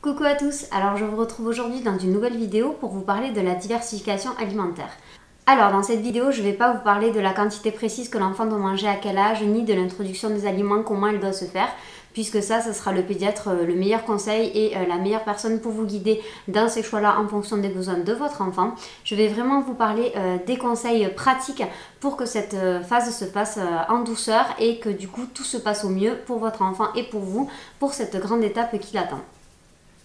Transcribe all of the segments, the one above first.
Coucou à tous, alors je vous retrouve aujourd'hui dans une nouvelle vidéo pour vous parler de la diversification alimentaire. Alors dans cette vidéo, je ne vais pas vous parler de la quantité précise que l'enfant doit manger à quel âge, ni de l'introduction des aliments, comment elle doit se faire, puisque ça sera le pédiatre le meilleur conseil et la meilleure personne pour vous guider dans ces choix-là en fonction des besoins de votre enfant. Je vais vraiment vous parler des conseils pratiques pour que cette phase se passe en douceur et que du coup tout se passe au mieux pour votre enfant et pour vous, pour cette grande étape qui l'attend.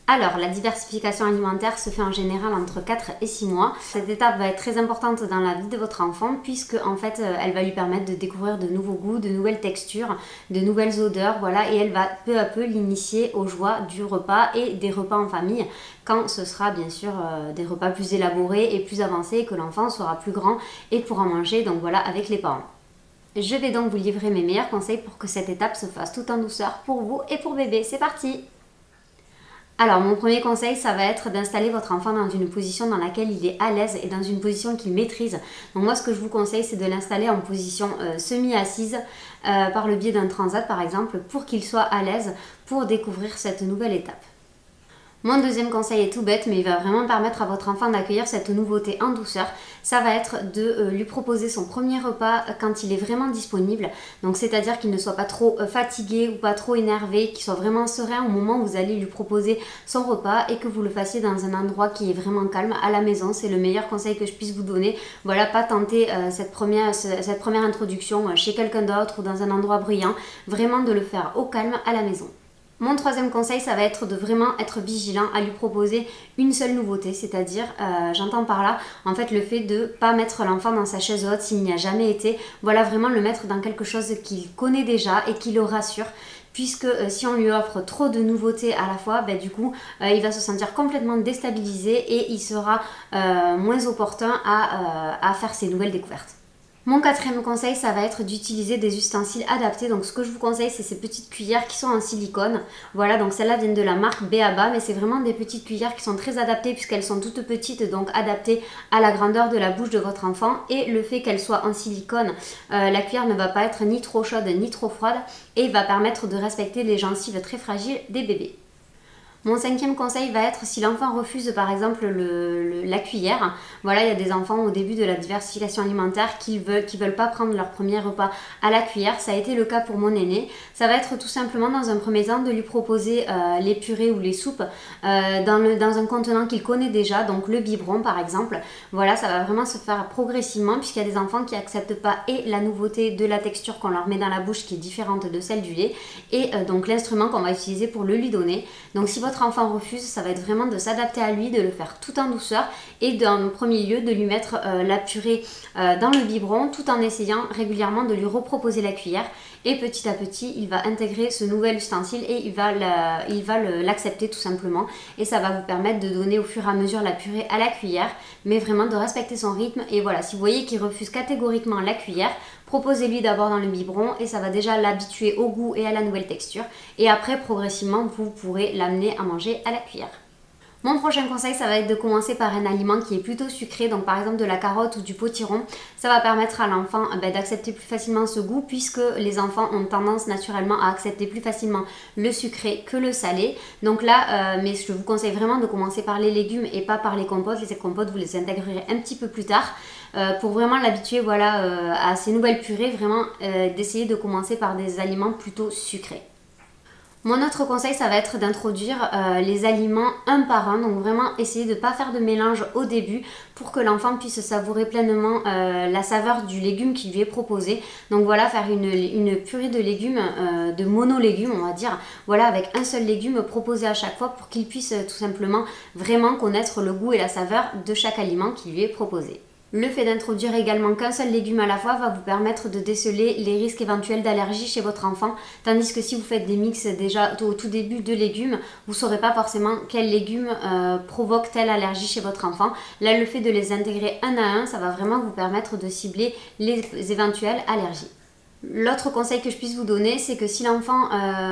Alors, la diversification alimentaire se fait en général entre 4 et 6 mois. Cette étape va être très importante dans la vie de votre enfant puisque en fait, elle va lui permettre de découvrir de nouveaux goûts, de nouvelles textures, de nouvelles odeurs, voilà, et elle va peu à peu l'initier aux joies du repas et des repas en famille quand ce sera bien sûr des repas plus élaborés et plus avancés et que l'enfant sera plus grand et pourra manger, donc voilà, avec les parents. Je vais donc vous livrer mes meilleurs conseils pour que cette étape se fasse tout en douceur pour vous et pour bébé. C'est parti! Alors mon premier conseil, ça va être d'installer votre enfant dans une position dans laquelle il est à l'aise et dans une position qu'il maîtrise. Donc moi ce que je vous conseille, c'est de l'installer en position semi-assise par le biais d'un transat par exemple pour qu'il soit à l'aise pour découvrir cette nouvelle étape. Mon deuxième conseil est tout bête, mais il va vraiment permettre à votre enfant d'accueillir cette nouveauté en douceur. Ça va être de lui proposer son premier repas quand il est vraiment disponible. Donc c'est-à-dire qu'il ne soit pas trop fatigué ou pas trop énervé, qu'il soit vraiment serein au moment où vous allez lui proposer son repas et que vous le fassiez dans un endroit qui est vraiment calme à la maison. C'est le meilleur conseil que je puisse vous donner. Voilà, pas tenter cette première introduction chez quelqu'un d'autre ou dans un endroit bruyant. Vraiment de le faire au calme à la maison. Mon troisième conseil, ça va être de vraiment être vigilant à lui proposer une seule nouveauté, c'est-à-dire, j'entends par là, en fait, le fait de ne pas mettre l'enfant dans sa chaise haute s'il n'y a jamais été, voilà, vraiment le mettre dans quelque chose qu'il connaît déjà et qui le rassure, puisque si on lui offre trop de nouveautés à la fois, du coup, il va se sentir complètement déstabilisé et il sera moins opportun à faire ses nouvelles découvertes. Mon quatrième conseil, ça va être d'utiliser des ustensiles adaptés. Donc ce que je vous conseille, c'est ces petites cuillères qui sont en silicone. Voilà, donc celles-là viennent de la marque B.A.B.A, mais c'est vraiment des petites cuillères qui sont très adaptées puisqu'elles sont toutes petites, donc adaptées à la grandeur de la bouche de votre enfant. Et le fait qu'elles soient en silicone, la cuillère ne va pas être ni trop chaude ni trop froide et va permettre de respecter les gencives très fragiles des bébés. Mon cinquième conseil va être si l'enfant refuse par exemple la cuillère. Voilà, il y a des enfants au début de la diversification alimentaire qui veulent pas prendre leur premier repas à la cuillère. Ça a été le cas pour mon aîné. Ça va être tout simplement dans un premier temps de lui proposer les purées ou les soupes dans un contenant qu'il connaît déjà, donc le biberon par exemple. Voilà, ça va vraiment se faire progressivement puisqu'il y a des enfants qui acceptent pas et la nouveauté de la texture qu'on leur met dans la bouche qui est différente de celle du lait et donc l'instrument qu'on va utiliser pour le lui donner. Donc si votre enfant refuse, ça va être vraiment de s'adapter à lui, de le faire tout en douceur et dans premier lieu de lui mettre la purée dans le biberon tout en essayant régulièrement de lui reproposer la cuillère et petit à petit il va intégrer ce nouvel ustensile et il va l'accepter tout simplement et ça va vous permettre de donner au fur et à mesure la purée à la cuillère mais vraiment de respecter son rythme et voilà, si vous voyez qu'il refuse catégoriquement la cuillère, proposez-lui d'abord dans le biberon et ça va déjà l'habituer au goût et à la nouvelle texture et après progressivement vous pourrez l'amener à manger à la cuillère. Mon prochain conseil, ça va être de commencer par un aliment qui est plutôt sucré, donc par exemple de la carotte ou du potiron. Ça va permettre à l'enfant d'accepter plus facilement ce goût puisque les enfants ont tendance naturellement à accepter plus facilement le sucré que le salé. Donc là, mais je vous conseille vraiment de commencer par les légumes et pas par les compotes. Les compotes, vous les intégrerez un petit peu plus tard. Pour vraiment l'habituer à ces nouvelles purées, vraiment d'essayer de commencer par des aliments plutôt sucrés. Mon autre conseil, ça va être d'introduire les aliments un par un, donc vraiment essayer de ne pas faire de mélange au début pour que l'enfant puisse savourer pleinement la saveur du légume qui lui est proposé. Donc voilà, faire une purée de légumes, de monolégumes on va dire, voilà, avec un seul légume proposé à chaque fois pour qu'il puisse tout simplement vraiment connaître le goût et la saveur de chaque aliment qui lui est proposé. Le fait d'introduire également qu'un seul légume à la fois va vous permettre de déceler les risques éventuels d'allergie chez votre enfant, tandis que si vous faites des mix déjà au tout début de légumes, vous ne saurez pas forcément quel légume provoque telle allergie chez votre enfant. Là, le fait de les intégrer un à un, ça va vraiment vous permettre de cibler les éventuelles allergies. L'autre conseil que je puisse vous donner, c'est que si l'enfant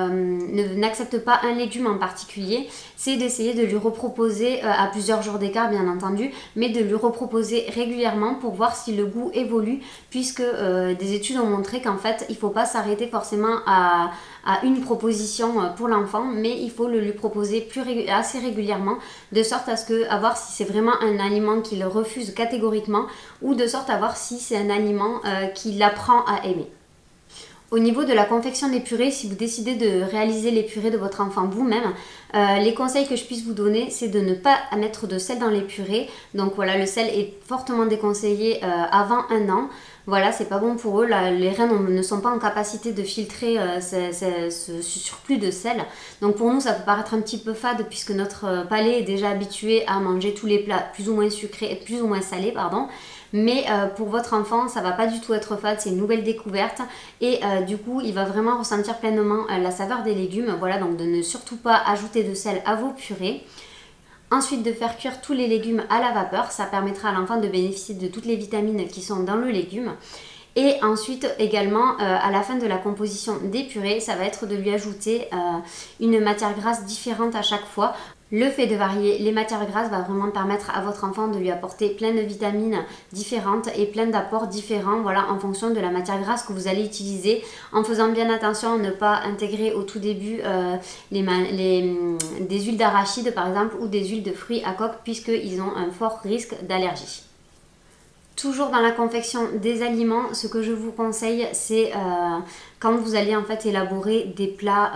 n'accepte pas un légume en particulier, c'est d'essayer de lui reproposer à plusieurs jours d'écart bien entendu, mais de lui reproposer régulièrement pour voir si le goût évolue, puisque des études ont montré qu'en fait il ne faut pas s'arrêter forcément à une proposition pour l'enfant, mais il faut le lui proposer assez régulièrement, de sorte à voir si c'est vraiment un aliment qu'il refuse catégoriquement, ou de sorte à voir si c'est un aliment qu'il apprend à aimer. Au niveau de la confection des purées, si vous décidez de réaliser les purées de votre enfant vous-même, les conseils que je puisse vous donner, c'est de ne pas mettre de sel dans les purées. Donc voilà, le sel est fortement déconseillé avant 1 an. Voilà, c'est pas bon pour eux. Les reins ne sont pas en capacité de filtrer ce surplus de sel. Donc pour nous, ça peut paraître un petit peu fade puisque notre palais est déjà habitué à manger tous les plats plus ou moins sucrés, plus ou moins salés, pardon. Mais pour votre enfant, ça va pas du tout être fade, c'est une nouvelle découverte et du coup, il va vraiment ressentir pleinement la saveur des légumes. Voilà, donc de ne surtout pas ajouter de sel à vos purées. Ensuite, de faire cuire tous les légumes à la vapeur, ça permettra à l'enfant de bénéficier de toutes les vitamines qui sont dans le légume. Et ensuite également à la fin de la composition des purées, ça va être de lui ajouter une matière grasse différente à chaque fois. Le fait de varier les matières grasses va vraiment permettre à votre enfant de lui apporter plein de vitamines différentes et plein d'apports différents, voilà, en fonction de la matière grasse que vous allez utiliser, en faisant bien attention à ne pas intégrer au tout début des huiles d'arachide par exemple ou des huiles de fruits à coque puisqu'ils ont un fort risque d'allergie. Toujours dans la confection des aliments, ce que je vous conseille, c'est quand vous allez en fait élaborer des plats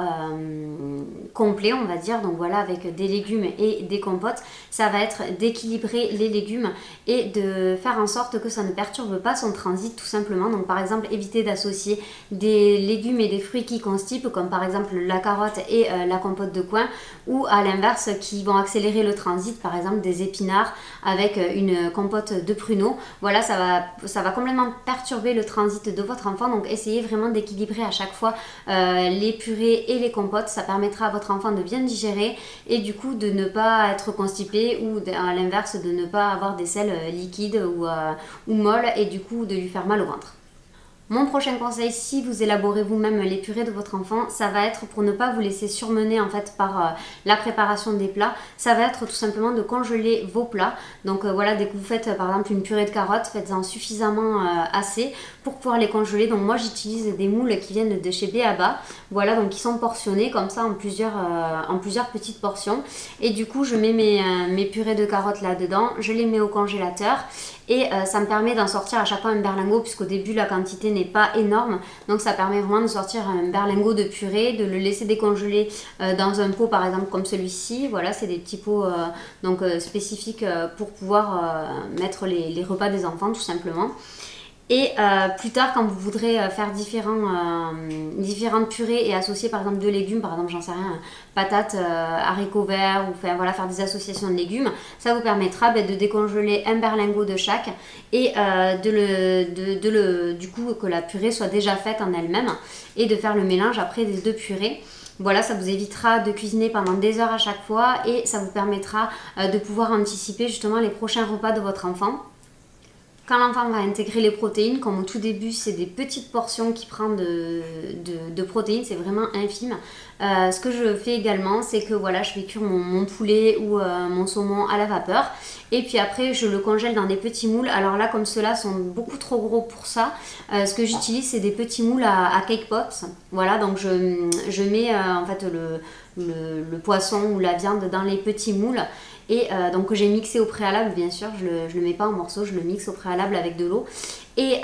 complets, on va dire, donc voilà, avec des légumes et des compotes, ça va être d'équilibrer les légumes et de faire en sorte que ça ne perturbe pas son transit tout simplement. Donc par exemple, éviter d'associer des légumes et des fruits qui constipent, comme par exemple la carotte et la compote de coin, ou à l'inverse, qui vont accélérer le transit, par exemple des épinards avec une compote de pruneaux. Voilà, ça va complètement perturber le transit de votre enfant, donc essayez vraiment d'équilibrer à chaque fois les purées et les compotes. Ça permettra à votre enfant de bien digérer et du coup de ne pas être constipé ou à l'inverse de ne pas avoir des selles liquides ou molles et du coup de lui faire mal au ventre. Mon prochain conseil, si vous élaborez vous-même les purées de votre enfant, ça va être pour ne pas vous laisser surmener en fait par la préparation des plats, ça va être tout simplement de congeler vos plats. Donc voilà, dès que vous faites par exemple une purée de carottes, faites-en suffisamment assez pour pouvoir les congeler. Donc moi j'utilise des moules qui viennent de chez B.A.B.A. Voilà, donc qui sont portionnés comme ça en plusieurs petites portions. Et du coup je mets mes purées de carottes là-dedans, je les mets au congélateur. Et ça me permet d'en sortir à chaque fois un berlingot puisqu'au début la quantité n'est pas énorme. Donc ça permet vraiment de sortir un berlingot de purée, de le laisser décongeler dans un pot par exemple comme celui-ci. Voilà, c'est des petits pots spécifiques pour pouvoir mettre les repas des enfants tout simplement. Et plus tard, quand vous voudrez faire différentes purées et associer par exemple deux légumes, par exemple j'en sais rien, patates, haricots verts, ou voilà, faire des associations de légumes, ça vous permettra de décongeler un berlingot de chaque et du coup que la purée soit déjà faite en elle-même et de faire le mélange après des deux purées. Voilà, ça vous évitera de cuisiner pendant des heures à chaque fois et ça vous permettra de pouvoir anticiper justement les prochains repas de votre enfant. Quand l'enfant va intégrer les protéines, comme au tout début, c'est des petites portions qu'il prend de protéines, c'est vraiment infime. Ce que je fais également, c'est que voilà, je fais cuire mon poulet ou mon saumon à la vapeur. Et puis après, je le congèle dans des petits moules. Alors là, comme ceux-là sont beaucoup trop gros pour ça, ce que j'utilise, c'est des petits moules à cake pops. Voilà, donc je mets en fait le poisson ou la viande dans les petits moules. Et donc que j'ai mixé au préalable, bien sûr, je le mets pas en morceaux, je le mixe au préalable avec de l'eau. Et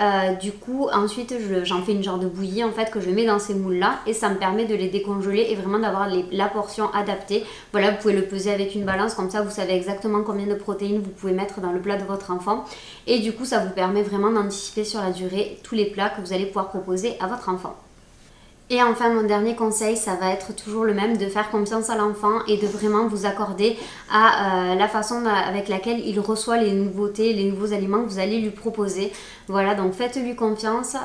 du coup, ensuite, j'en fais une genre de bouillie en fait que je mets dans ces moules-là et ça me permet de les décongeler et vraiment d'avoir la portion adaptée. Voilà, vous pouvez le peser avec une balance, comme ça vous savez exactement combien de protéines vous pouvez mettre dans le plat de votre enfant. Et du coup, ça vous permet vraiment d'anticiper sur la durée tous les plats que vous allez pouvoir proposer à votre enfant. Et enfin, mon dernier conseil, ça va être toujours le même, de faire confiance à l'enfant et de vraiment vous accorder à la façon avec laquelle il reçoit les nouveautés, les nouveaux aliments que vous allez lui proposer. Voilà, donc faites-lui confiance,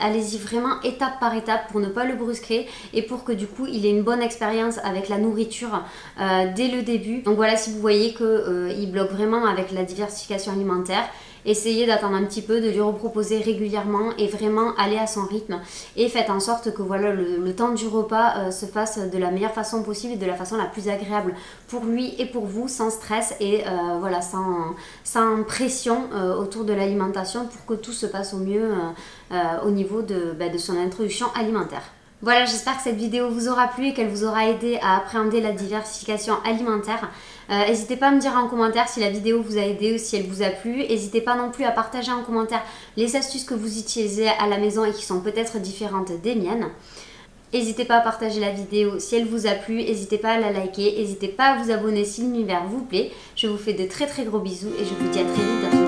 allez-y vraiment étape par étape pour ne pas le brusquer et pour que du coup il ait une bonne expérience avec la nourriture dès le début. Donc voilà, si vous voyez qu'il bloque vraiment avec la diversification alimentaire, essayez d'attendre un petit peu, de lui reproposer régulièrement et vraiment aller à son rythme. Et faites en sorte que voilà, le temps du repas se fasse de la meilleure façon possible et de la façon la plus agréable pour lui et pour vous, sans stress et voilà, sans pression autour de l'alimentation, pour que tout se passe au mieux au niveau de son introduction alimentaire. Voilà, j'espère que cette vidéo vous aura plu et qu'elle vous aura aidé à appréhender la diversification alimentaire. N'hésitez pas à me dire en commentaire si la vidéo vous a aidé ou si elle vous a plu. N'hésitez pas non plus à partager en commentaire les astuces que vous utilisez à la maison et qui sont peut-être différentes des miennes. N'hésitez pas à partager la vidéo si elle vous a plu, n'hésitez pas à la liker, n'hésitez pas à vous abonner si l'univers vous plaît. Je vous fais de très gros bisous et je vous dis à très vite dans une